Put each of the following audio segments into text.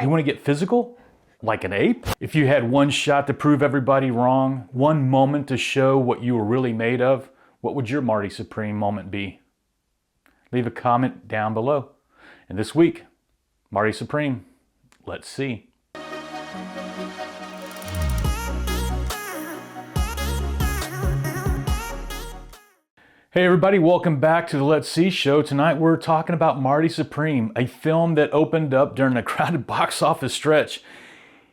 You want to get physical? Like an ape? If you had one shot to prove everybody wrong, one moment to show what you were really made of, what would your Marty Supreme moment be? Leave a comment down below. And this week, Marty Supreme, let's see. Hey everybody, welcome back to the Let's See show. Tonight we're talking about Marty Supreme, a film that opened up during a crowded box office stretch.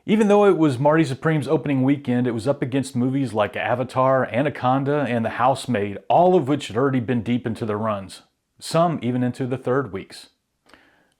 Even though it was Marty Supreme's opening weekend, it was up against movies like Avatar, Anaconda, and The Housemaid, all of which had already been deep into their runs, some even into the third weeks.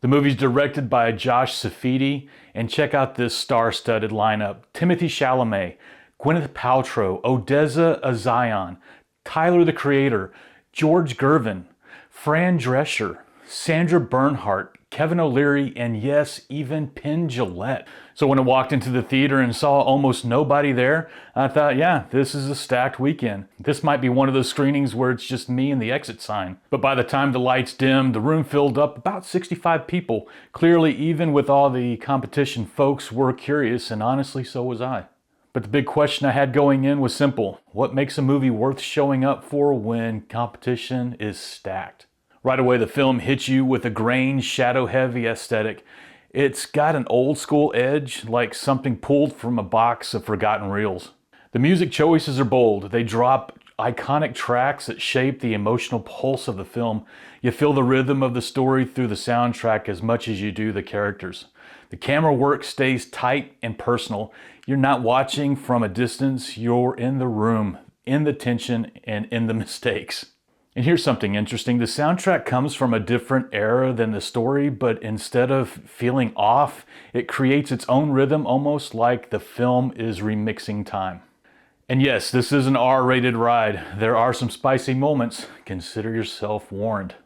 The movie's directed by Josh Safdie, and check out this star-studded lineup. Timothée Chalamet, Gwyneth Paltrow, Odessa Azion, Tyler the Creator, George Gervin, Fran Drescher, Sandra Bernhardt, Kevin O'Leary, and yes, even Penn Jillette. So when I walked into the theater and saw almost nobody there, I thought, yeah, this is a stacked weekend. This might be one of those screenings where it's just me and the exit sign. But by the time the lights dimmed, the room filled up about 65 people. Clearly, even with all the competition, folks were curious, and honestly, so was I. But the big question I had going in was simple. What makes a movie worth showing up for when competition is stacked? Right away, the film hits you with a grained, shadow-heavy aesthetic. It's got an old-school edge, like something pulled from a box of forgotten reels. The music choices are bold. They drop iconic tracks that shape the emotional pulse of the film. You feel the rhythm of the story through the soundtrack as much as you do the characters. The camera work stays tight and personal. You're not watching from a distance, you're in the room, in the tension, and in the mistakes. And here's something interesting. The soundtrack comes from a different era than the story, but instead of feeling off, it creates its own rhythm, almost like the film is remixing time. And yes, this is an R-rated ride. There are some spicy moments. Consider yourself warned.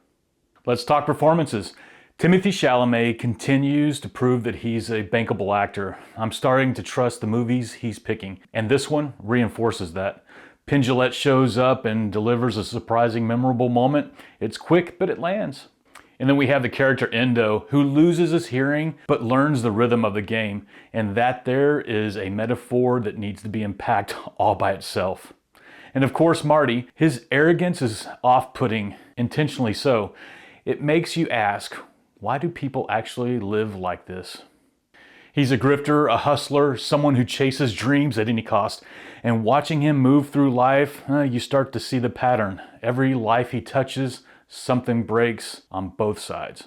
Let's talk performances. Timothée Chalamet continues to prove that he's a bankable actor. I'm starting to trust the movies he's picking, and this one reinforces that. Penn Jillette shows up and delivers a surprising, memorable moment. It's quick, but it lands. And then we have the character Endo, who loses his hearing, but learns the rhythm of the game. And that there is a metaphor that needs to be unpacked all by itself. And of course, Marty, his arrogance is off-putting, intentionally so. It makes you ask, why do people actually live like this? He's a grifter, a hustler, someone who chases dreams at any cost. And watching him move through life, you start to see the pattern. Every life he touches, something breaks on both sides.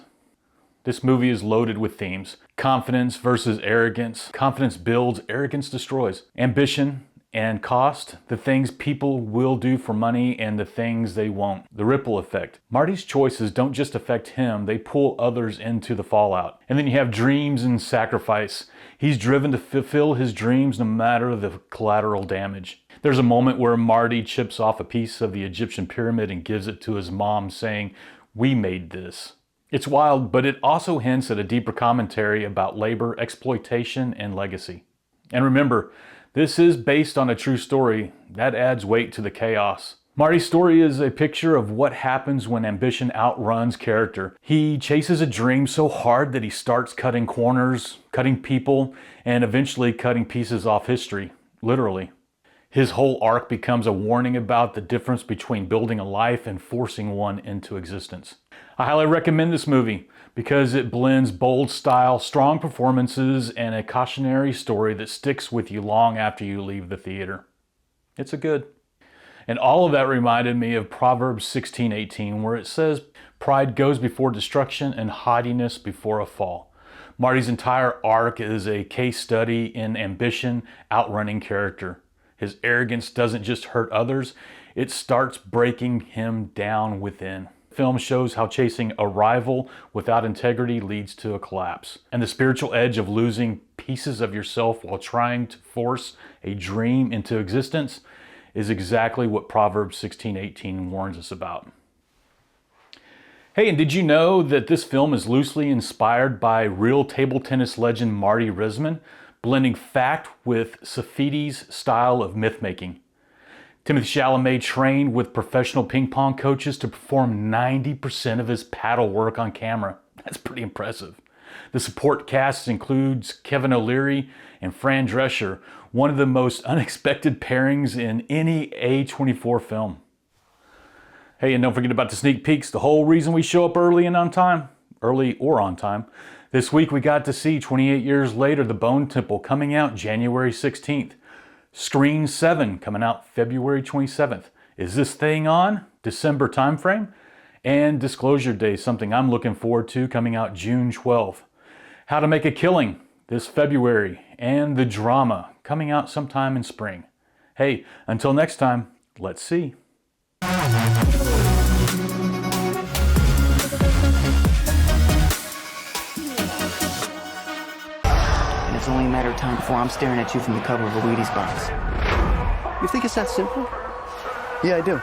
This movie is loaded with themes. Confidence versus arrogance. Confidence builds, arrogance destroys. Ambition and cost, the things people will do for money and the things they won't. The ripple effect. Marty's choices don't just affect him, they pull others into the fallout. And then you have dreams and sacrifice. He's driven to fulfill his dreams no matter the collateral damage. There's a moment where Marty chips off a piece of the Egyptian pyramid and gives it to his mom, saying, "We made this." It's wild, but it also hints at a deeper commentary about labor, exploitation, and legacy. And remember, this is based on a true story. That adds weight to the chaos. Marty's story is a picture of what happens when ambition outruns character. He chases a dream so hard that he starts cutting corners, cutting people, and eventually cutting pieces off history, literally. His whole arc becomes a warning about the difference between building a life and forcing one into existence. I highly recommend this movie because it blends bold style, strong performances, and a cautionary story that sticks with you long after you leave the theater. It's a good. And all of that reminded me of Proverbs 16:18, where it says, "Pride goes before destruction and haughtiness before a fall." Marty's entire arc is a case study in ambition outrunning character. His arrogance doesn't just hurt others, it starts breaking him down within. The film shows how chasing a rival without integrity leads to a collapse. And the spiritual edge of losing pieces of yourself while trying to force a dream into existence is exactly what Proverbs 16:18 warns us about. Hey, and did you know that this film is loosely inspired by real table tennis legend Marty Risman, blending fact with Safdie's style of myth-making? Timothée Chalamet trained with professional ping pong coaches to perform 90% of his paddle work on camera. That's pretty impressive. The support cast includes Kevin O'Leary and Fran Drescher, one of the most unexpected pairings in any A24 film. Hey, and don't forget about the sneak peeks, the whole reason we show up early or on time. This week we got to see 28 years later, The Bone Temple, coming out January 16th. Screen 7 coming out February 27th. Is This Thing on? December timeframe. And Disclosure Day, something I'm looking forward to, coming out June 12th. How to Make a Killing this February. And The Drama, coming out sometime in spring. Hey, until next time, let's see. It's only a matter of time before I'm staring at you from the cover of a Wheaties box. You think it's that simple? Yeah, I do.